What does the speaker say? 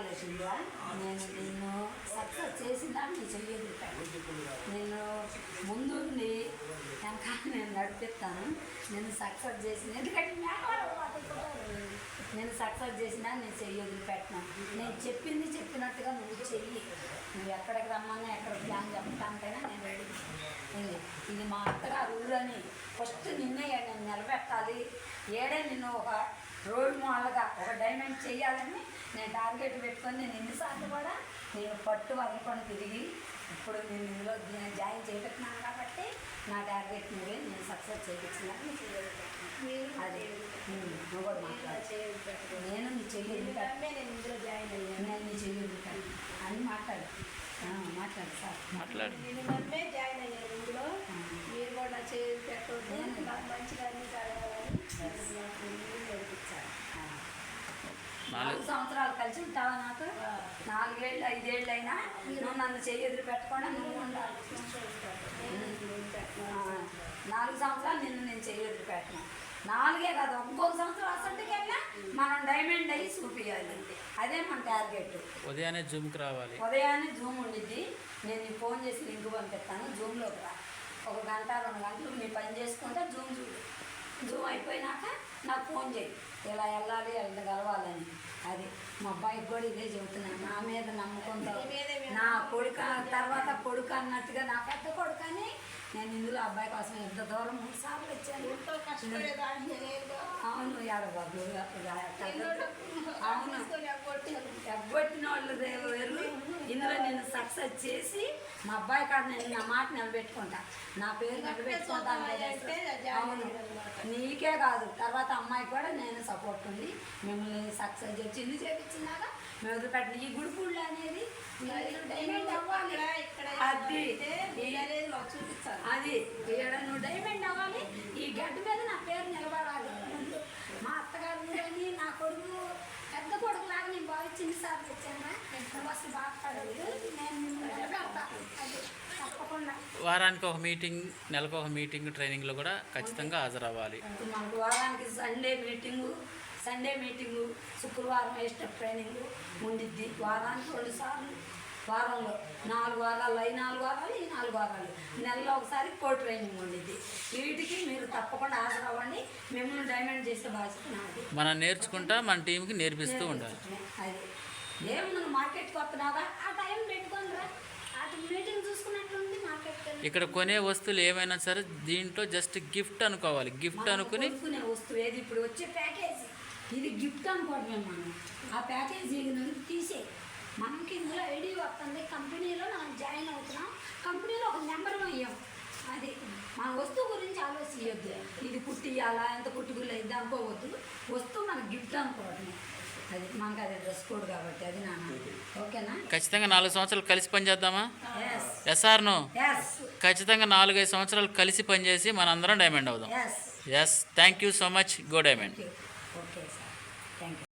లేచిందా నేను నిన్ను సక్సెస్ చేసిందా నీ చెయ్యదు నేను ముందుండి వెనకాల నేను నడిపిస్తాను. నేను సక్సెస్ చేసిన ఎందుకంటే నేను సక్సెస్ చేసినా నేను చెయ్యి వదిలిపెట్టినా. నేను చెప్పింది చెప్పినట్టుగా నువ్వు చెయ్యి. నువ్వు ఎక్కడికి రమ్మన్నా ఎక్కడ ప్లాన్ చెప్పడానికైనా నేను రెడీ. ఇది మా అత్తగారు ఊరని ఫస్ట్ నిన్నే నేను నిలబెట్టాలి, ఏడే నిన్ను ఒక రోల్ మోడల్గా ఒక డైమండ్ చేయాలని నేను టార్గెట్ పెట్టుకొని నేను ఎన్నిసార్లు కూడా నేను పట్టు వదలకొని తిరిగి ఇప్పుడు నేను ఇందులో జాయిన్ చేపెట్టినాను కాబట్టి నా టార్గెట్ మీదే నేను సక్సెస్ చేయించినాను. అదే నువ్వు కూడా మాట్లాడు. నేను నీ చెయ్యి నేను ఇందులో జాయిన్ అయ్యాను, నేను నీ చెయ్యి అని మాట్లాడు సార్ మాట్లాడు. నేను నమ్మే జాయిన్ అయ్యాను ఇందులో, మీరు కూడా చేయి పెట్టవద్దు, నాకు మంచిగా అన్ని జరగాలని నేర్పించాను. 4 సంవత్సరాలు కలిసి ఉంటావా నాకు? 4 ఏళ్ళు 5 ఏళ్ళు అయినా నువ్వు నన్ను చెయ్యి ఎదురు పెట్టకుండా నువ్వు ఉండాలి. 4 సంవత్సరాలు నేను చెయ్యి ఎదురు పెట్టను. 4 కాదు, ఇంకొక సంవత్సరం అసలుకైనా మనం డైమండ్ అయ్యి చూపించాలి. అదే మన టార్గెట్. ఉదయాన్నే జూమ్కి రావాలి. ఉదయాన్నే జూమ్ ఉండిద్ది. నేను నీకు ఫోన్ చేసి లింక్ పంపిస్తాను. జూమ్లోకి రా. 1 గంట 2 గంటలు నీ పని చేసుకుంటే జూమ్ చూడు. జూమ్ అయిపోయినాక నాకు ఫోన్ చేయి, ఇలా వెళ్ళాలి వెళ్ళగలవాలని. అది మా అబ్బాయికి కూడా ఇదే చెబుతున్నాను. నా మీద నమ్మకంతో నా కొడుకు తర్వాత కొడుకు అన్నట్టుగా నా పెద్ద కొడుకు అని నేను ఇందులో అబ్బాయి కోసం ఎంత దూరం 3 సార్లు వచ్చాను. అవును ఏడబాబు, అవును ఎగ్గొట్టిన వాళ్ళు వేరు. ఇందులో నేను సక్సెస్ చేసి మా అబ్బాయి కాడ నేను నా మాట నిలబెట్టుకుంటా, నా పేరు నిలబెట్టుకుంటాను. అవును నీకే కాదు తర్వాత అమ్మాయికి కూడా నేను సపోర్ట్ ఉంది. మిమ్మల్ని సక్సెస్ చేసింది చేపించినాక మేము వదిలిపెట్టిన ఈ గుడిపూళ్ళు అనేది డైమండ్ అవ్వాలి. అది చూపించాలి. అది నువ్వు డైమండ్ అవ్వాలి. ఈ గడ్డ మీద నా పేరు నిలబడాలి. మా అత్తగారు కానీ నా కొడుకు పెద్ద కొడుకు లాగా నేను భావించింది సార్ తెచ్చాను. అసలు బాగుపడలేదు. నేను నిలబెడతాను. అది తప్పకుండా వారానికి ఒక మీటింగ్, నెలకు ఒక మీటింగ్, ట్రైనింగ్లో కూడా ఖచ్చితంగా హాజరవ్వాలి. మాకు వారానికి సండే మీటింగు, శుక్రవారం స్టెప్ ట్రైనింగ్ ఉండిద్ది. వారానికి 2 సార్లు, వారంలో 4 వారాలు, 4 వారాలు, ఈ 4 వారాలు, నెలలో ఒకసారి ట్రైనింగ్ ఉండిద్ది. వీటికి మీరు తప్పకుండా హాజరవ్వండి. మిమ్మల్ని డైమండ్ చేసే బాధ్యత నాది. మనం నేర్చుకుంటా మన టీంకి నేర్పిస్తూ ఉండాలి. అది ఏముంది, మార్కెట్కి వస్తున్నాగా ఆ టైం పెట్టుకొని రా. మీటింగ్ చూసుకున్నట్లుంది మార్కెట్. ఇక్కడ కొనే వస్తువులు ఏమైనా సరే దీంట్లో జస్ట్ గిఫ్ట్ అనుకోవాలి. గిఫ్ట్ అనుకుని వస్తువు ఏది ఇప్పుడు వచ్చే ప్యాకేజీ ఇది గిఫ్ట్ అనుకోవడమే. మనం ఆ ప్యాకేజీ తీసే మనకి ఇందులో ఐడి వస్తుంది. కంపెనీలో మనం జాయిన్ అవుతున్నాం. కంపెనీలో ఒక నెంబర్ అయ్యాం. అది మన వస్తువు గురించి ఆలోచించద్దు. ఇది కుట్టియాలా, ఎంత కుట్టుకులు అయితే అనుకోవద్దు. వస్తువు మనకు గిఫ్ట్ అనుకోవడమే. అది మనకు అది డ్రెస్ కోడ్ కాబట్టి అది నాన్న. ఓకేనా? ఖచ్చితంగా 4 సంవత్సరాలు కలిసి పనిచేద్దామా? ఎస్ఆర్ను ఖచ్చితంగా 4-5 సంవత్సరాలు కలిసి పనిచేసి మనందరం డైమండ్ అవుదాం. Yes, thank you so much. Go diamond. Okay sir, thank you.